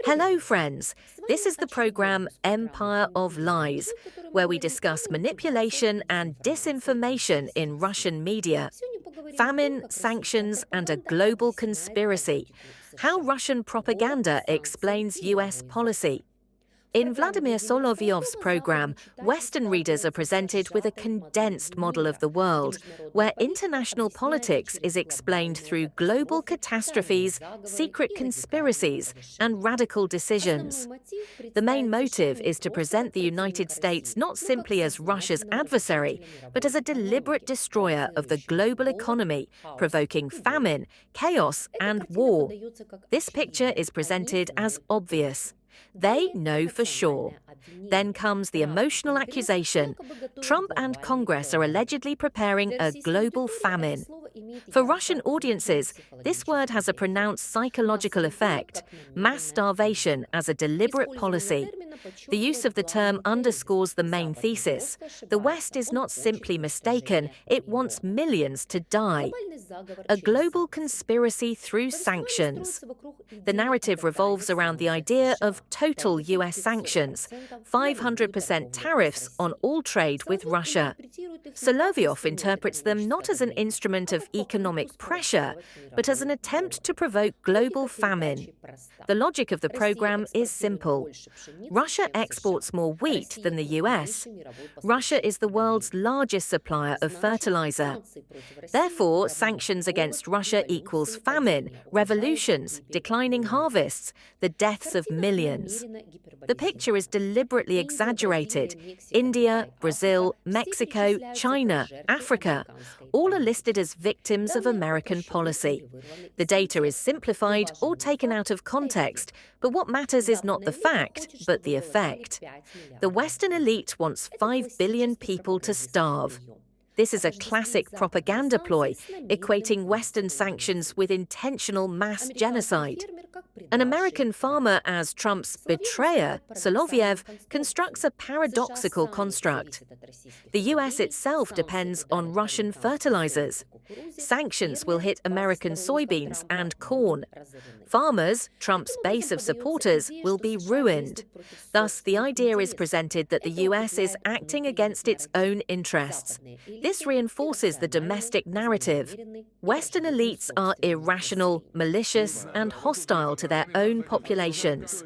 Hello, friends. This is the program Empire of Lies, where we discuss manipulation and disinformation in Russian media, famine, sanctions, and a global conspiracy, how Russian propaganda explains US policy. In Wladimir Solowjows' program, Western readers are presented with a condensed model of the world, where international politics is explained through global catastrophes, secret conspiracies, and radical decisions. The main motive is to present the United States not simply as Russia's adversary, but as a deliberate destroyer of the global economy, provoking famine, chaos, and war. This picture is presented as obvious. They know for sure. Then comes the emotional accusation. Trump and Congress are allegedly preparing a global famine. For Russian audiences, this word has a pronounced psychological effect, mass starvation as a deliberate policy. The use of the term underscores the main thesis. The West is not simply mistaken, it wants millions to die. A global conspiracy through sanctions. The narrative revolves around the idea of total US sanctions, 500% tariffs on all trade with Russia. Solovjov interprets them not as an instrument of economic pressure, but as an attempt to provoke global famine. The logic of the program is simple. Russia exports more wheat than the US. Russia is the world's largest supplier of fertilizer. Therefore, sanctions against Russia equals famine, revolutions, declining harvests, the deaths of millions. The picture is deliberately exaggerated. India, Brazil, Mexico, China, Africa, all are listed as victims of American policy. The data is simplified or taken out of context, but what matters is not the fact, but the effect. The Western elite wants 5 billion people to starve. This is a classic propaganda ploy, equating Western sanctions with intentional mass genocide. An American farmer as Trump's betrayer, Solovyev, constructs a paradoxical construct. The US itself depends on Russian fertilizers. Sanctions will hit American soybeans and corn. Farmers, Trump's base of supporters, will be ruined. Thus, the idea is presented that the US is acting against its own interests. This reinforces the domestic narrative. Western elites are irrational, malicious, and hostile to their own populations.